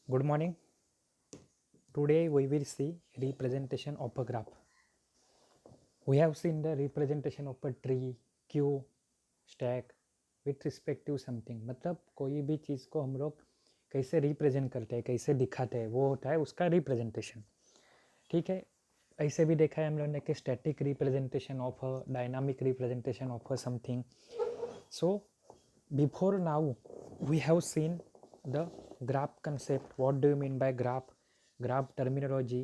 Good morning. Today we will see representation of a graph. We have seen the representation of a tree, queue, stack with respect to something. मतलब कोई भी चीज़ को हम लोग कैसे represent करते हैं, कैसे दिखाते हैं, वो होता है उसका रिप्रेजेंटेशन. ठीक है. ऐसे भी देखा है हम लोगों ने कि static representation of a dynamic representation of a something. So before now we have seen the graph concept. What do you mean by graph? Graph terminology,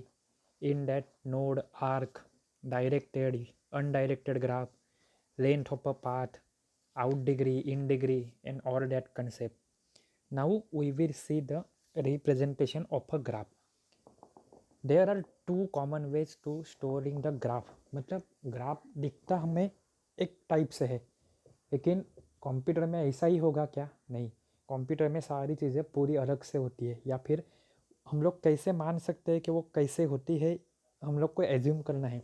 in that node, arc, directed, undirected graph, length of a path, out degree, in degree, and all that concept. Now we will see the representation of a graph. There are two common ways to storing the graph. मतलब graph दिखता हमें एक type से है, लेकिन computer में ऐसा ही होगा क्या? नहीं. कंप्यूटर में सारी चीज़ें पूरी अलग से होती है, या फिर हम लोग कैसे मान सकते हैं कि वो कैसे होती है, हम लोग को एज्यूम करना है.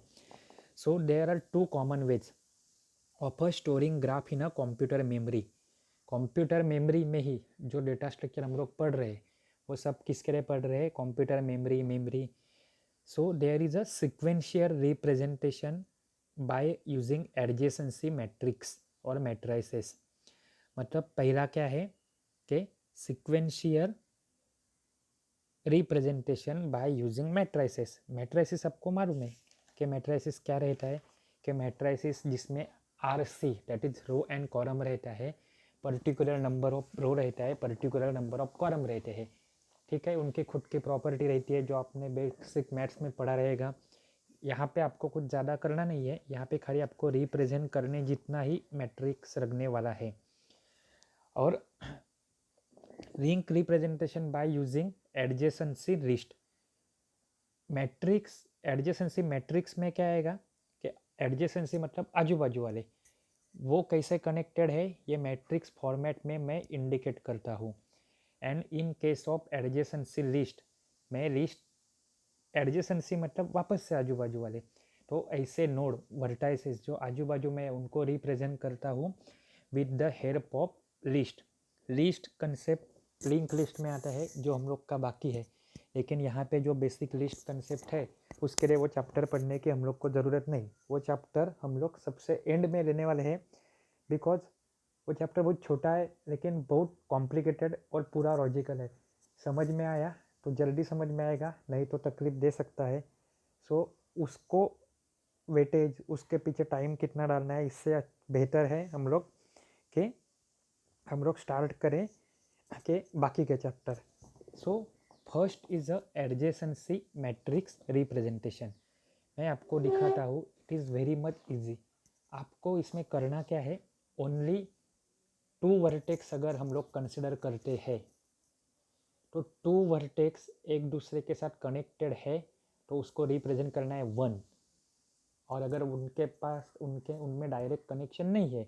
So there are two common ways of storing graph in a computer memory. Computer memory में ही जो डेटा स्ट्रक्चर हम लोग पढ़ रहे हैं वो सब किसके लिए पढ़ रहे हैं? Computer memory. So there is a sequential representation by using adjacency matrix और मैट्राइसेस. मतलब पहला क्या है कि sequential representation by using matrices. Matrices आपको मालूम है कि मैट्राइसेस क्या रहता है? कि मैट्राइसेस जिसमें RC that is row and column रहता है, पर्टिकुलर नंबर ऑफ रो रहता है, पर्टिकुलर नंबर ऑफ कॉलम रहते हैं. ठीक है. उनकी खुद की प्रॉपर्टी रहती है जो आपने बेसिक मैथ्स में पढ़ा रहेगा. यहाँ पे आपको कुछ ज़्यादा करना नहीं है, यहाँ पे खाली आपको रिप्रेजेंट करने जितना ही मैट्रिक्स रखने वाला है. और link representation by using adjacency list. Matrix adjacency matrix में क्या आएगा कि एडजेसेंसी मतलब आजू बाजू वाले, वो कैसे कनेक्टेड है ये मैट्रिक्स फॉर्मेट में मैं इंडिकेट करता हूँ. And in case of adjacency list, मैं लिस्ट एडजेसेंसी मतलब वापस से आजू बाजू वाले, तो ऐसे नोड वर्टाइसेस जो आजू बाजू में उनको रिप्रेजेंट करता हूँ with the help of list. List concept link list में आता है जो हम लोग का बाकी है, लेकिन यहाँ पे जो बेसिक लिस्ट कंसेप्ट है उसके लिए वो चैप्टर पढ़ने की हम लोग को ज़रूरत नहीं. वो चैप्टर हम लोग सबसे एंड में लेने वाले हैं, बिकॉज वो चैप्टर बहुत छोटा है लेकिन बहुत कॉम्प्लिकेटेड और पूरा लॉजिकल है. समझ में आया तो जल्दी समझ में आएगा, नहीं तो तकलीफ दे सकता है. सो उसको वेटेज, उसके पीछे टाइम कितना डालना है, इससे बेहतर है हम लोग स्टार्ट करें के बाकी के chapter. So first is a adjacency matrix representation. मैं आपको दिखाता हूँ. It is very much easy. आपको इसमें करना क्या है? ओनली टू वर्टेक्स अगर हम लोग कंसिडर करते हैं तो टू वर्टेक्स एक दूसरे के साथ कनेक्टेड है तो उसको रिप्रेजेंट करना है 1. और अगर उनके पास उनमें डायरेक्ट कनेक्शन नहीं है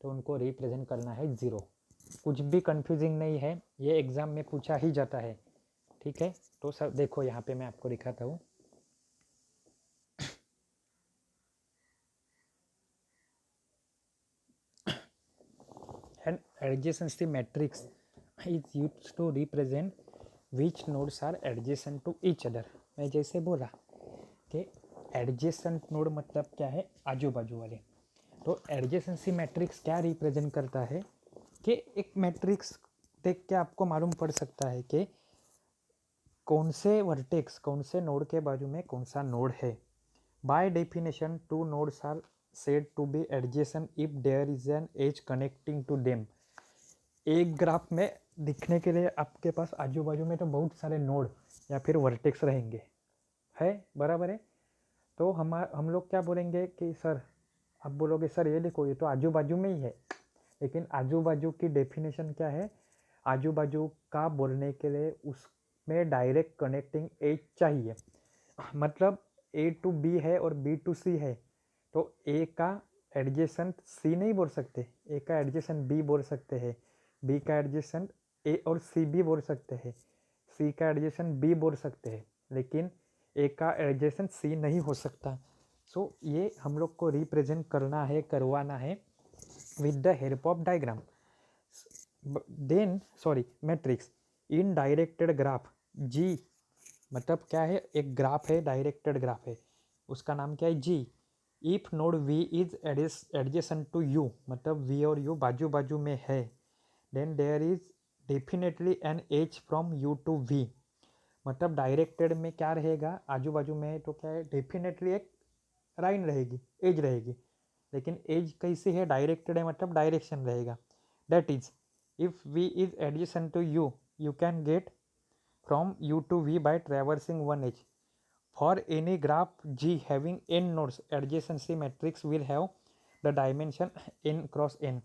तो उनको रिप्रेजेंट करना है 0. कुछ भी कंफ्यूजिंग नहीं है, ये एग्ज़ाम में पूछा ही जाता है. ठीक है. तो सब देखो यहाँ पे मैं आपको दिखाता हूँ. An adjacency matrix is used to represent which nodes are adjacent to each other. मैं जैसे बोला कि adjacent node मतलब क्या है? आजू बाजू वाले. तो एडजेसेंसी मैट्रिक्स क्या रिप्रेजेंट करता है कि एक मैट्रिक्स देख के आपको मालूम पड़ सकता है कि कौन से वर्टेक्स, कौन से नोड के बाजू में कौन सा नोड है. By definition two nodes are said to be adjacent if there is an edge connecting to them. एक ग्राफ में दिखने के लिए आपके पास आजू बाजू में तो बहुत सारे नोड या फिर वर्टेक्स रहेंगे, है बराबर है. तो हम लोग क्या बोलेंगे कि सर, आप बोलोगे सर ये देखो ये तो आजू बाजू में ही है, लेकिन आजू बाजू की डेफिनेशन क्या है? आजू बाजू का बोलने के लिए उसमें डायरेक्ट कनेक्टिंग एज चाहिए. मतलब A to B है और B to C है, तो A का एडजेसेंट C नहीं बोल सकते, A का एडजेसेंट B बोल सकते हैं, B का एडजेसेंट A और C भी बोल सकते हैं, C का एडजेसेंट B बोल सकते हैं, लेकिन A का एडजेसेंट C नहीं हो सकता. सो ये हम लोग को रिप्रेजेंट करवाना है with the help of diagram. Then matrix in directed graph जी मतलब क्या है, एक ग्राफ है, डायरेक्टेड ग्राफ है, उसका नाम क्या है, जी। If node V is adjacent to U, मतलब वी और यू बाजू बाजू में है, then there is definitely an edge from U to V. मतलब डायरेक्टेड में क्या रहेगा, आजू बाजू में है तो क्या है, डेफिनेटली एक लाइन रहेगी, एज रहेगी। लेकिन एज कैसी है, डायरेक्टेड है मतलब डायरेक्शन रहेगा। That is if we is adjacent to U, you can get from u to v by traversing one edge. For any graph G having n nodes, adjacency matrix will have the dimension n cross n।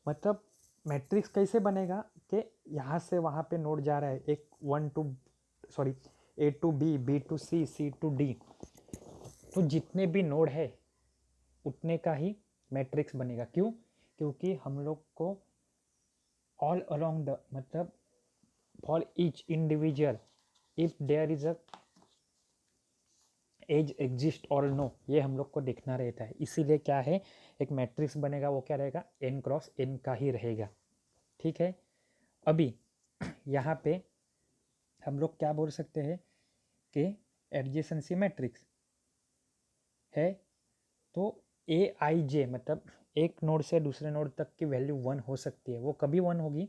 मतलब matrix कैसे बनेगा कि यहाँ से वहाँ पे node जा रहा है, एक A to B to C to D, तो जितने भी नोड है उतने का ही मैट्रिक्स बनेगा। क्यों? क्योंकि हम लोग को ऑल अलोंग द, मतलब for each individual if there is a edge exist और नो, ये हम लोग को देखना रहता है। इसीलिए क्या है, एक मैट्रिक्स बनेगा, वो क्या रहेगा, n क्रॉस n का ही रहेगा। ठीक है, अभी यहाँ पे हम लोग क्या बोल सकते हैं कि एडजेसेंसी मैट्रिक्स है तो ए आई जे, मतलब एक नोड से दूसरे नोड तक की वैल्यू 1 हो सकती है। वो कभी 1 होगी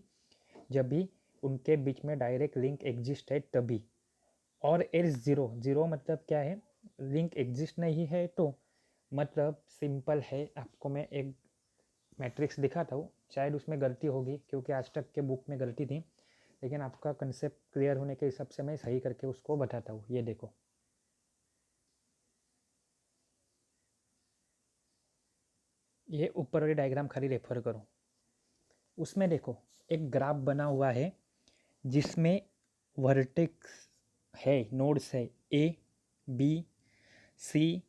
जब भी उनके बीच में डायरेक्ट लिंक एग्जिस्ट है तभी। और एल्स जीरो, जीरो मतलब क्या है, लिंक एग्जिस्ट नहीं है तो, मतलब सिंपल है। आपको मैं एक मैट्रिक्स दिखाता हूँ, शायद उसमें गलती होगी क्योंकि आज तक के बुक में गलती थी, लेकिन आपका कंसेप्ट क्लियर होने के हिसाब से मैं सही करके उसको बताता हूँ। ये देखो, ये ऊपर वाली डायग्राम खाली रेफर करो। उसमें देखो एक ग्राफ बना हुआ है जिसमें वर्टेक्स है, नोड्स है ए बी सी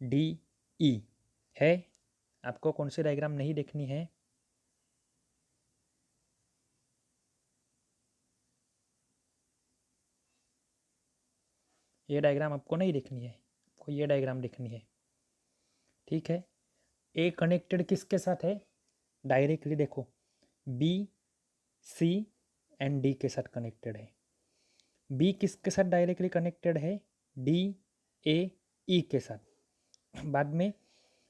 डी ई है। आपको कौन सी डायग्राम नहीं देखनी है? ये डायग्राम आपको नहीं देखनी है, आपको ये डायग्राम देखनी है। ठीक है, ए कनेक्टेड किसके साथ है, डायरेक्टली देखो बी सी एंड डी के साथ कनेक्टेड है। बी किसके साथ डायरेक्टली कनेक्टेड है, डी ए ई के साथ। बाद में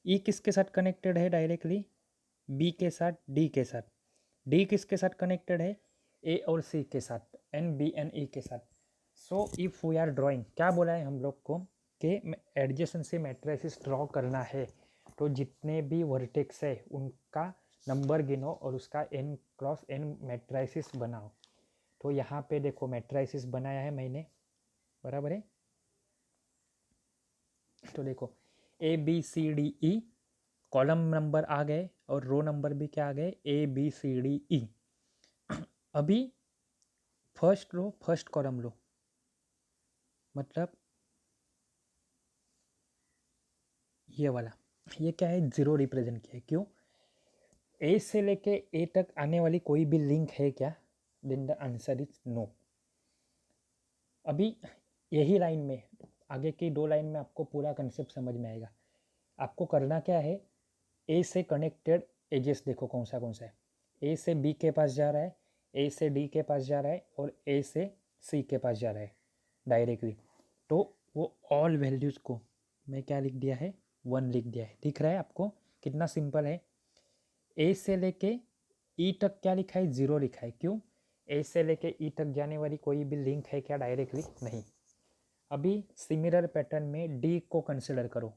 ई किसके साथ कनेक्टेड है डायरेक्टली, बी के साथ डी के साथ। डी किसके साथ कनेक्टेड है, ए और सी के साथ, एन बी एन ई के साथ। So if we are drawing, क्या बोला है हम लोग को कि एडजेसेंसी मैट्रिसेस ड्रॉ करना है तो जितने भी वर्टेक्स है उनका नंबर गिनो और उसका n क्रॉस n मैट्रिसेस बनाओ। तो यहाँ पे देखो मैट्रिसेस बनाया है मैंने, बराबर है। तो देखो A B C D E, column number आ गए और रो नंबर भी क्या आ गए, ए बी सी डी ई। अभी फर्स्ट रो फर्स्ट कॉलम लो, मतलब ये वाला, ये क्या है, जीरो रिप्रेजेंट किया है। क्यों? ए से लेके ए तक आने वाली कोई भी लिंक है क्या, then the answer is no. अभी यही लाइन में, आगे की दो लाइन में आपको पूरा कंसेप्ट समझ में आएगा। आपको करना क्या है, ए से कनेक्टेड एजेस देखो कौन सा है। ए से बी के पास जा रहा है, ए से डी के पास जा रहा है और ए से सी के पास जा रहा है डायरेक्टली। तो वो ऑल वैल्यूज़ को मैं क्या लिख दिया है, 1 लिख दिया है। दिख रहा है आपको कितना सिंपल है। ए से लेके ई तक क्या लिखा है, 0 लिखा है। क्यों? ए से लेके ई तक जाने वाली कोई भी लिंक है क्या डायरेक्टली, नहीं। अभी सिमिलर पैटर्न में डी को कंसिडर करो।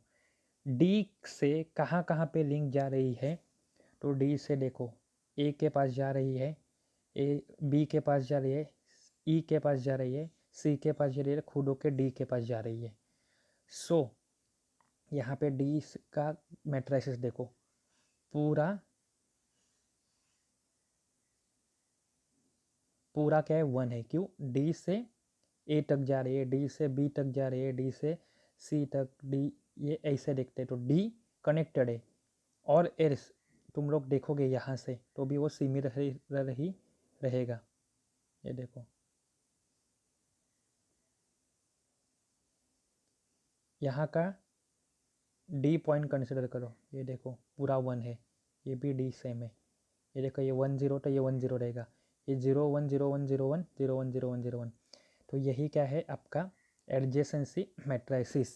डी से कहाँ कहाँ पे लिंक जा रही है, तो डी से देखो ए के पास जा रही है, ए बी के पास जा रही है, ई के पास जा रही है, सी के पास जा रही है, खुद होके डी के पास जा रही है। सो यहाँ पे डी का मैट्रिसेस देखो, पूरा पूरा क्या है, 1 है। क्यों? डी से ए तक जा रही है, डी से बी तक जा रही है, डी से सी तक, डी, ये ऐसे देखते हैं तो डी कनेक्टेड है। और एल्स तुम लोग देखोगे यहाँ से तो भी वो सिमिलर ही रहेगा। ये देखो यहाँ का डी पॉइंट कंसिडर करो, ये देखो पूरा 1 है, ये भी डी सेम है। ये देखो ये 1 0 तो ये 1 0 रहेगा, ये 0 1 0 1 0 1 0 1 0 1 0 1। तो यही क्या है आपका एडजेसेंसी मैट्रिसेस।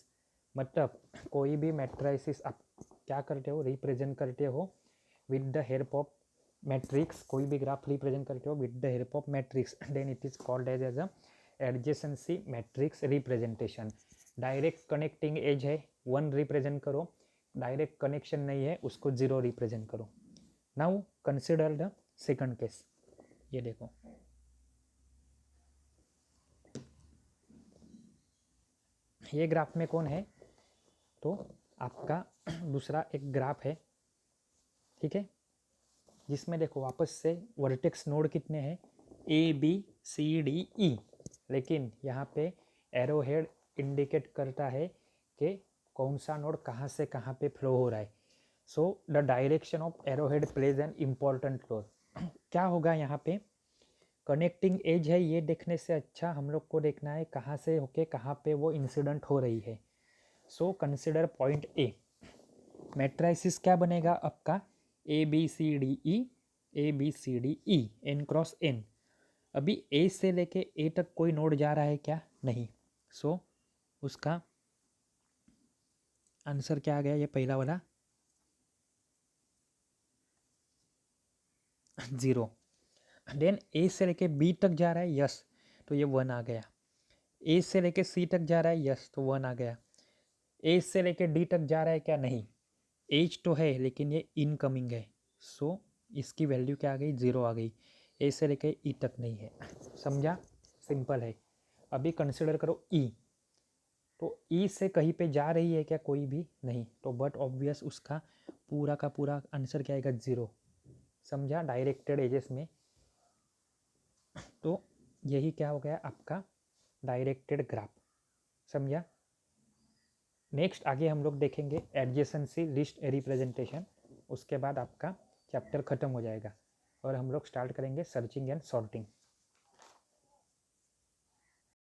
मतलब कोई भी मैट्रिसेस आप क्या करते हो, रिप्रेजेंट करते हो with the help of matrix. कोई भी ग्राफ रिप्रेजेंट करते हो with the help of matrix, then it is called as a adjacency matrix representation. Direct connecting edge है 1 रिप्रेजेंट करो, डायरेक्ट कनेक्शन नहीं है उसको 0 रिप्रेजेंट करो। Now consider the second case. ये देखो, ये ग्राफ में कौन है, तो आपका दूसरा एक ग्राफ है, ठीक है, जिसमें देखो वापस से वर्टेक्स नोड कितने हैं, ए बी सी डी ई, लेकिन यहाँ पे एरो हेड इंडिकेट करता है कि कौन सा नोड कहाँ से कहाँ पे फ्लो हो रहा है। So the direction of arrow head plays an important role. क्या होगा यहाँ पे, कनेक्टिंग एज है, ये देखने से अच्छा हम लोग को देखना है कहाँ से होके कहाँ पे वो इंसिडेंट हो रही है। So consider point A. Matrices क्या बनेगा आपका, A B C D E, A B C D E, N cross N. अभी ए से लेके ए तक कोई नोड जा रहा है क्या, नहीं। सो उसका आंसर क्या आ गया, ये पहला वाला 0। देन ए से लेके बी तक जा रहा है, यस, तो ये 1 आ गया। ए से लेके सी तक जा रहा है, यस, तो 1 आ गया। ए से लेके डी तक जा रहा है क्या, नहीं। एज तो है लेकिन ये इनकमिंग है, सो इसकी वैल्यू क्या आ गई, 0 आ गई। ए से लेके ई तक नहीं है, समझा, सिंपल है। अभी कंसिडर करो ई, तो ई से कहीं पे जा रही है क्या, कोई भी नहीं, तो बट ऑब्वियस उसका पूरा का पूरा आंसर क्या आएगा, 0। समझा, डायरेक्टेड एजेस में। तो यही क्या हो गया आपका डायरेक्टेड ग्राफ, समझा। नेक्स्ट आगे हम लोग देखेंगे एडजेसेंसी लिस्ट रिप्रेजेंटेशन, उसके बाद आपका चैप्टर ख़त्म हो जाएगा और हम लोग स्टार्ट करेंगे सर्चिंग एंड सॉर्टिंग।